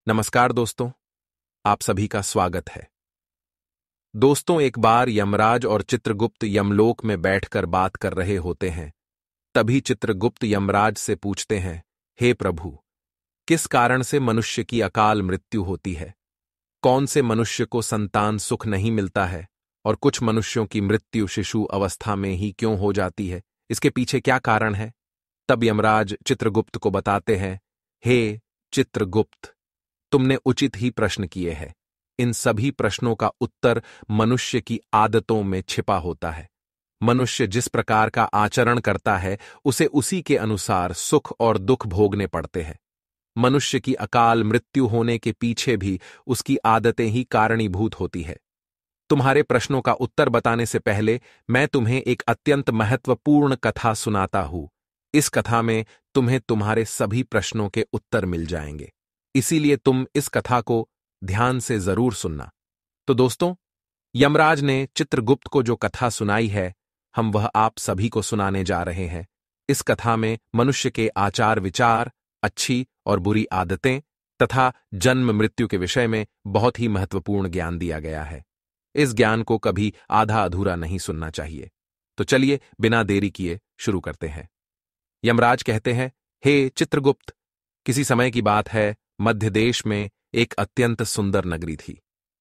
नमस्कार दोस्तों, आप सभी का स्वागत है। दोस्तों, एक बार यमराज और चित्रगुप्त यमलोक में बैठकर बात कर रहे होते हैं। तभी चित्रगुप्त यमराज से पूछते हैं, हे प्रभु, किस कारण से मनुष्य की अकाल मृत्यु होती है? कौन से मनुष्य को संतान सुख नहीं मिलता है और कुछ मनुष्यों की मृत्यु शिशु अवस्था में ही क्यों हो जाती है? इसके पीछे क्या कारण है? तब यमराज चित्रगुप्त को बताते हैं, हे चित्रगुप्त, तुमने उचित ही प्रश्न किए हैं। इन सभी प्रश्नों का उत्तर मनुष्य की आदतों में छिपा होता है। मनुष्य जिस प्रकार का आचरण करता है, उसे उसी के अनुसार सुख और दुख भोगने पड़ते हैं। मनुष्य की अकाल मृत्यु होने के पीछे भी उसकी आदतें ही कारणीभूत होती है। तुम्हारे प्रश्नों का उत्तर बताने से पहले मैं तुम्हें एक अत्यंत महत्वपूर्ण कथा सुनाता हूं। इस कथा में तुम्हें तुम्हारे सभी प्रश्नों के उत्तर मिल जाएंगे। इसीलिए तुम इस कथा को ध्यान से जरूर सुनना। तो दोस्तों, यमराज ने चित्रगुप्त को जो कथा सुनाई है, हम वह आप सभी को सुनाने जा रहे हैं। इस कथा में मनुष्य के आचार विचार, अच्छी और बुरी आदतें तथा जन्म मृत्यु के विषय में बहुत ही महत्वपूर्ण ज्ञान दिया गया है। इस ज्ञान को कभी आधा अधूरा नहीं सुनना चाहिए। तो चलिए बिना देरी किए शुरू करते हैं। यमराज कहते हैं, हे चित्रगुप्त, किसी समय की बात है, मध्य देश में एक अत्यंत सुंदर नगरी थी।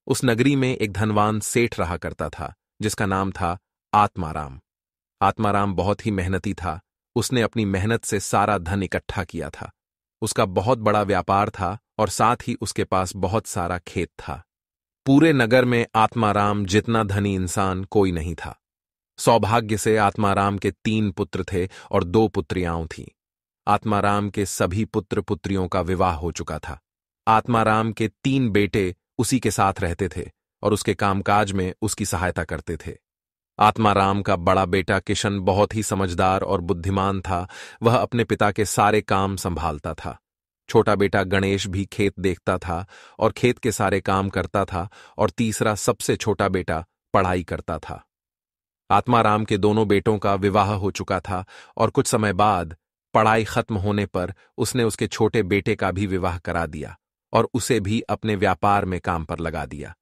उस नगरी में एक धनवान सेठ रहा करता था, जिसका नाम था आत्माराम। आत्माराम बहुत ही मेहनती था। उसने अपनी मेहनत से सारा धन इकट्ठा किया था। उसका बहुत बड़ा व्यापार था और साथ ही उसके पास बहुत सारा खेत था। पूरे नगर में आत्माराम जितना धनी इंसान कोई नहीं था। सौभाग्य से आत्माराम के 3 पुत्र थे और 2 पुत्रियां थीं। आत्माराम के सभी पुत्र पुत्रियों का विवाह हो चुका था। आत्माराम के 3 बेटे उसी के साथ रहते थे और उसके कामकाज में उसकी सहायता करते थे। आत्माराम का बड़ा बेटा किशन बहुत ही समझदार और बुद्धिमान था। वह अपने पिता के सारे काम संभालता था। छोटा बेटा गणेश भी खेत देखता था और खेत के सारे काम करता था, और तीसरा सबसे छोटा बेटा पढ़ाई करता था। आत्माराम के दोनों बेटों का विवाह हो चुका था और कुछ समय बाद पढ़ाई खत्म होने पर उसने उसके छोटे बेटे का भी विवाह करा दिया और उसे भी अपने व्यापार में काम पर लगा दिया।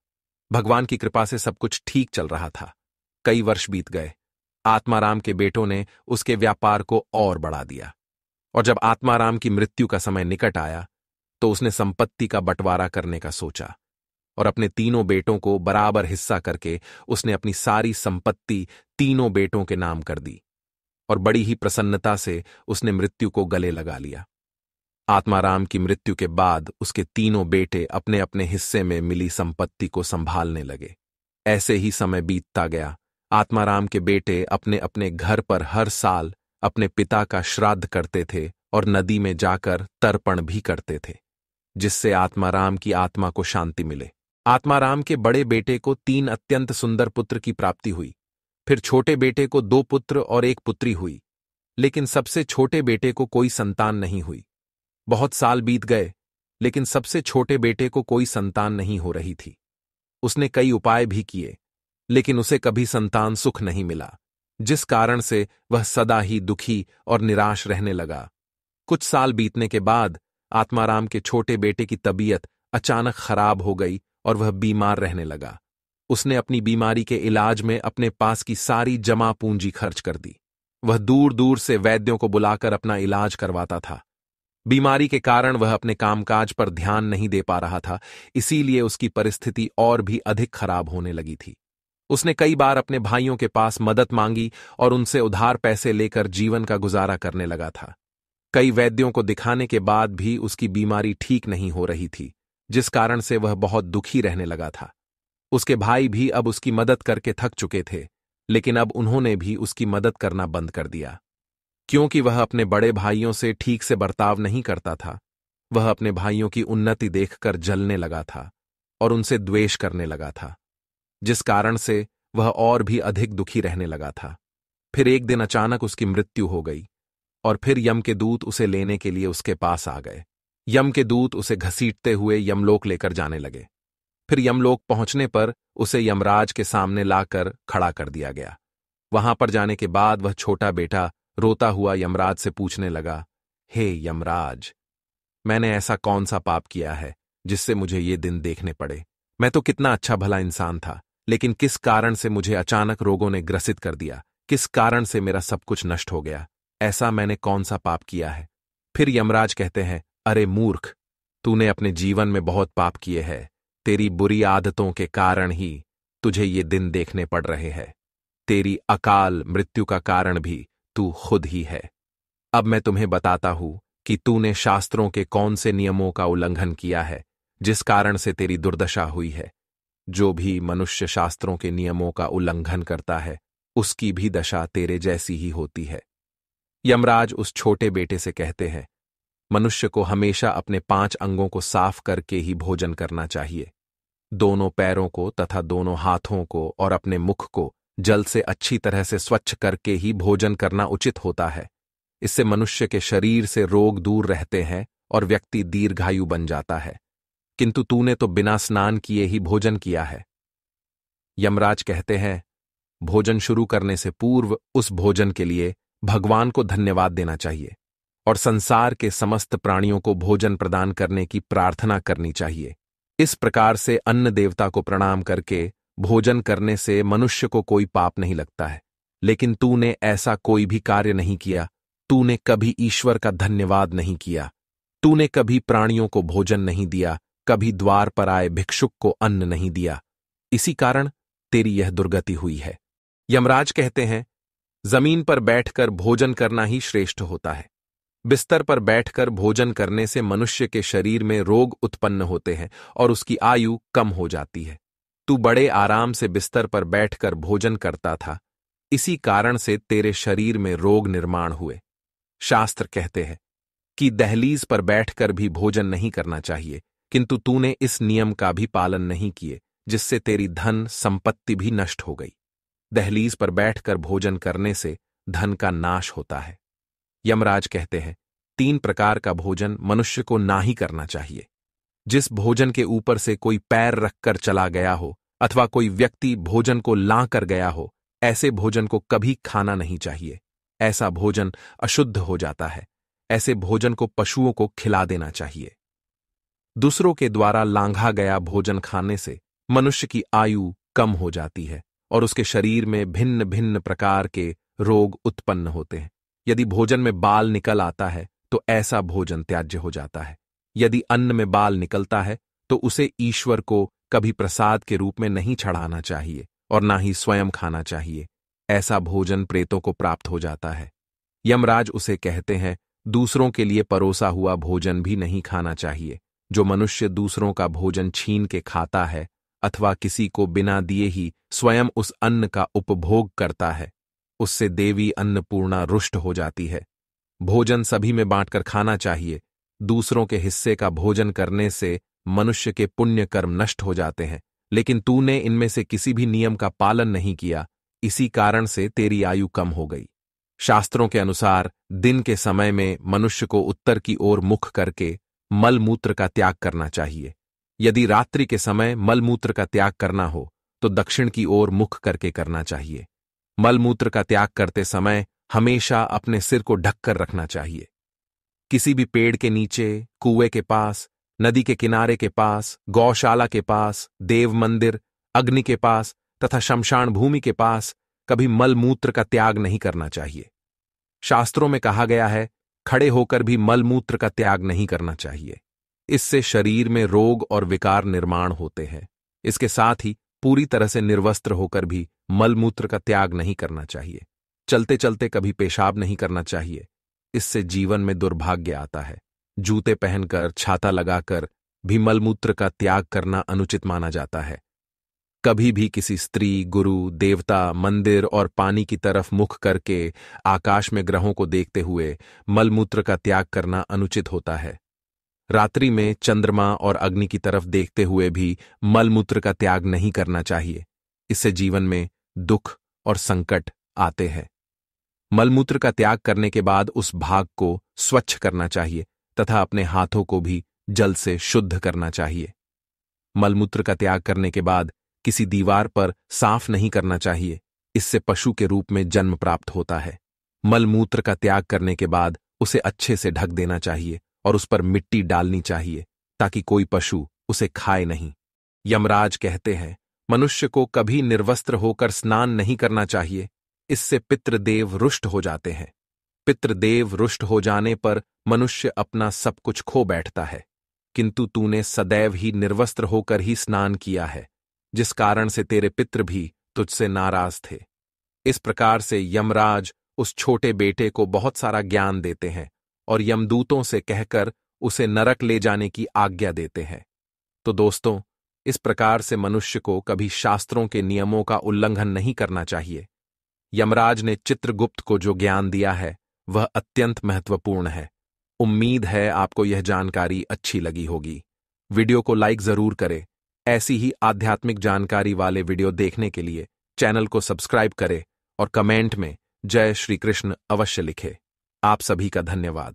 भगवान की कृपा से सब कुछ ठीक चल रहा था। कई वर्ष बीत गए। आत्माराम के बेटों ने उसके व्यापार को और बढ़ा दिया, और जब आत्माराम की मृत्यु का समय निकट आया तो उसने संपत्ति का बंटवारा करने का सोचा और अपने 3 बेटों को बराबर हिस्सा करके उसने अपनी सारी संपत्ति 3 बेटों के नाम कर दी और बड़ी ही प्रसन्नता से उसने मृत्यु को गले लगा लिया। आत्माराम की मृत्यु के बाद उसके 3 बेटे अपने अपने हिस्से में मिली संपत्ति को संभालने लगे। ऐसे ही समय बीतता गया। आत्माराम के बेटे अपने अपने घर पर हर साल अपने पिता का श्राद्ध करते थे और नदी में जाकर तर्पण भी करते थे, जिससे आत्माराम की आत्मा को शांति मिले। आत्माराम के बड़े बेटे को 3 अत्यंत सुंदर पुत्र की प्राप्ति हुई। फिर छोटे बेटे को 2 पुत्र और 1 पुत्री हुई, लेकिन सबसे छोटे बेटे को कोई संतान नहीं हुई। बहुत साल बीत गए, लेकिन सबसे छोटे बेटे को कोई संतान नहीं हो रही थी। उसने कई उपाय भी किए, लेकिन उसे कभी संतान सुख नहीं मिला, जिस कारण से वह सदा ही दुखी और निराश रहने लगा। कुछ साल बीतने के बाद आत्माराम के छोटे बेटे की तबीयत अचानक खराब हो गई और वह बीमार रहने लगा। उसने अपनी बीमारी के इलाज में अपने पास की सारी जमा पूंजी खर्च कर दी। वह दूर दूर से वैद्यों को बुलाकर अपना इलाज करवाता था। बीमारी के कारण वह अपने कामकाज पर ध्यान नहीं दे पा रहा था, इसीलिए उसकी परिस्थिति और भी अधिक खराब होने लगी थी। उसने कई बार अपने भाइयों के पास मदद मांगी और उनसे उधार पैसे लेकर जीवन का गुजारा करने लगा था। कई वैद्यों को दिखाने के बाद भी उसकी बीमारी ठीक नहीं हो रही थी, जिस कारण से वह बहुत दुखी रहने लगा था। उसके भाई भी अब उसकी मदद करके थक चुके थे, लेकिन अब उन्होंने भी उसकी मदद करना बंद कर दिया। क्योंकि वह अपने बड़े भाइयों से ठीक से बर्ताव नहीं करता था, वह अपने भाइयों की उन्नति देखकर जलने लगा था और उनसे द्वेष करने लगा था, जिस कारण से वह और भी अधिक दुखी रहने लगा था। फिर एक दिन अचानक उसकी मृत्यु हो गई और फिर यम के दूत उसे लेने के लिए उसके पास आ गए। यम के दूत उसे घसीटते हुए यमलोक लेकर जाने लगे। फिर यमलोक पहुंचने पर उसे यमराज के सामने लाकर खड़ा कर दिया गया। वहां पर जाने के बाद वह छोटा बेटा रोता हुआ यमराज से पूछने लगा, हे यमराज, मैंने ऐसा कौन सा पाप किया है जिससे मुझे ये दिन देखने पड़े। मैं तो कितना अच्छा भला इंसान था, लेकिन किस कारण से मुझे अचानक रोगों ने ग्रसित कर दिया? किस कारण से मेरा सब कुछ नष्ट हो गया? ऐसा मैंने कौन सा पाप किया है? फिर यमराज कहते हैं, अरे मूर्ख, तूने अपने जीवन में बहुत पाप किए हैं। तेरी बुरी आदतों के कारण ही तुझे ये दिन देखने पड़ रहे हैं। तेरी अकाल मृत्यु का कारण भी तू खुद ही है। अब मैं तुम्हें बताता हूं कि तूने शास्त्रों के कौन से नियमों का उल्लंघन किया है, जिस कारण से तेरी दुर्दशा हुई है। जो भी मनुष्य शास्त्रों के नियमों का उल्लंघन करता है, उसकी भी दशा तेरे जैसी ही होती है। यमराज उस छोटे बेटे से कहते हैं, मनुष्य को हमेशा अपने 5 अंगों को साफ करके ही भोजन करना चाहिए। दोनों पैरों को तथा दोनों हाथों को और अपने मुख को जल से अच्छी तरह से स्वच्छ करके ही भोजन करना उचित होता है। इससे मनुष्य के शरीर से रोग दूर रहते हैं और व्यक्ति दीर्घायु बन जाता है। किंतु तूने तो बिना स्नान किए ही भोजन किया है। यमराज कहते हैं, भोजन शुरू करने से पूर्व उस भोजन के लिए भगवान को धन्यवाद देना चाहिए और संसार के समस्त प्राणियों को भोजन प्रदान करने की प्रार्थना करनी चाहिए। इस प्रकार से अन्न देवता को प्रणाम करके भोजन करने से मनुष्य को कोई पाप नहीं लगता है। लेकिन तूने ऐसा कोई भी कार्य नहीं किया। तूने कभी ईश्वर का धन्यवाद नहीं किया। तूने कभी प्राणियों को भोजन नहीं दिया, कभी द्वार पर आए भिक्षुक को अन्न नहीं दिया। इसी कारण तेरी यह दुर्गति हुई है। यमराज कहते हैं, जमीन पर बैठकर भोजन करना ही श्रेष्ठ होता है। बिस्तर पर बैठकर भोजन करने से मनुष्य के शरीर में रोग उत्पन्न होते हैं और उसकी आयु कम हो जाती है। तू बड़े आराम से बिस्तर पर बैठकर भोजन करता था, इसी कारण से तेरे शरीर में रोग निर्माण हुए। शास्त्र कहते हैं कि दहलीज पर बैठकर भी भोजन नहीं करना चाहिए, किंतु तूने इस नियम का भी पालन नहीं किए, जिससे तेरी धन संपत्ति भी नष्ट हो गई। दहलीज पर बैठकर भोजन करने से धन का नाश होता है। यमराज कहते हैं, 3 प्रकार का भोजन मनुष्य को ना ही करना चाहिए। जिस भोजन के ऊपर से कोई पैर रखकर चला गया हो अथवा कोई व्यक्ति भोजन को लां कर गया हो, ऐसे भोजन को कभी खाना नहीं चाहिए। ऐसा भोजन अशुद्ध हो जाता है। ऐसे भोजन को पशुओं को खिला देना चाहिए। दूसरों के द्वारा लांघा गया भोजन खाने से मनुष्य की आयु कम हो जाती है और उसके शरीर में भिन्न भिन्न प्रकार के रोग उत्पन्न होते हैं। यदि भोजन में बाल निकल आता है तो ऐसा भोजन त्याज्य हो जाता है। यदि अन्न में बाल निकलता है तो उसे ईश्वर को कभी प्रसाद के रूप में नहीं चढ़ाना चाहिए और ना ही स्वयं खाना चाहिए। ऐसा भोजन प्रेतों को प्राप्त हो जाता है। यमराज उसे कहते हैं, दूसरों के लिए परोसा हुआ भोजन भी नहीं खाना चाहिए। जो मनुष्य दूसरों का भोजन छीन के खाता है अथवा किसी को बिना दिए ही स्वयं उस अन्न का उपभोग करता है, उससे देवी अन्नपूर्णा रुष्ट हो जाती है। भोजन सभी में बांटकर खाना चाहिए। दूसरों के हिस्से का भोजन करने से मनुष्य के पुण्य कर्म नष्ट हो जाते हैं, लेकिन तूने इनमें से किसी भी नियम का पालन नहीं किया, इसी कारण से तेरी आयु कम हो गई। शास्त्रों के अनुसार दिन के समय में मनुष्य को उत्तर की ओर मुख करके मलमूत्र का त्याग करना चाहिए। यदि रात्रि के समय मलमूत्र का त्याग करना हो तो दक्षिण की ओर मुख करके करना चाहिए। मलमूत्र का त्याग करते समय हमेशा अपने सिर को ढककर रखना चाहिए। किसी भी पेड़ के नीचे, कुएं के पास, नदी के किनारे के पास, गौशाला के पास, देव मंदिर, अग्नि के पास तथा शमशान भूमि के पास कभी मलमूत्र का त्याग नहीं करना चाहिए। शास्त्रों में कहा गया है, खड़े होकर भी मलमूत्र का त्याग नहीं करना चाहिए। इससे शरीर में रोग और विकार निर्माण होते हैं। इसके साथ ही पूरी तरह से निर्वस्त्र होकर भी मलमूत्र का त्याग नहीं करना चाहिए। चलते चलते कभी पेशाब नहीं करना चाहिए। इससे जीवन में दुर्भाग्य आता है। जूते पहनकर, छाता लगाकर भी मलमूत्र का त्याग करना अनुचित माना जाता है। कभी भी किसी स्त्री, गुरु, देवता, मंदिर और पानी की तरफ मुख करके आकाश में ग्रहों को देखते हुए मलमूत्र का त्याग करना अनुचित होता है। रात्रि में चंद्रमा और अग्नि की तरफ देखते हुए भी मलमूत्र का त्याग नहीं करना चाहिए। इससे जीवन में दुख और संकट आते हैं। मलमूत्र का त्याग करने के बाद उस भाग को स्वच्छ करना चाहिए तथा अपने हाथों को भी जल से शुद्ध करना चाहिए। मलमूत्र का त्याग करने के बाद किसी दीवार पर साफ नहीं करना चाहिए। इससे पशु के रूप में जन्म प्राप्त होता है। मलमूत्र का त्याग करने के बाद उसे अच्छे से ढक देना चाहिए और उस पर मिट्टी डालनी चाहिए। ताकि कोई पशु उसे खाए नहीं। यमराज कहते हैं, मनुष्य को कभी निर्वस्त्र होकर स्नान नहीं करना चाहिए, इससे पितृदेव रुष्ट हो जाते हैं। पितृदेव रुष्ट हो जाने पर मनुष्य अपना सब कुछ खो बैठता है, किंतु तूने सदैव ही निर्वस्त्र होकर ही स्नान किया है, जिस कारण से तेरे पितृ भी तुझसे नाराज थे। इस प्रकार से यमराज उस छोटे बेटे को बहुत सारा ज्ञान देते हैं और यमदूतों से कहकर उसे नरक ले जाने की आज्ञा देते हैं। तो दोस्तों, इस प्रकार से मनुष्य को कभी शास्त्रों के नियमों का उल्लंघन नहीं करना चाहिए। यमराज ने चित्रगुप्त को जो ज्ञान दिया है वह अत्यंत महत्वपूर्ण है। उम्मीद है आपको यह जानकारी अच्छी लगी होगी। वीडियो को लाइक जरूर करें। ऐसी ही आध्यात्मिक जानकारी वाले वीडियो देखने के लिए चैनल को सब्सक्राइब करें और कमेंट में जय श्री कृष्ण अवश्य लिखें। आप सभी का धन्यवाद।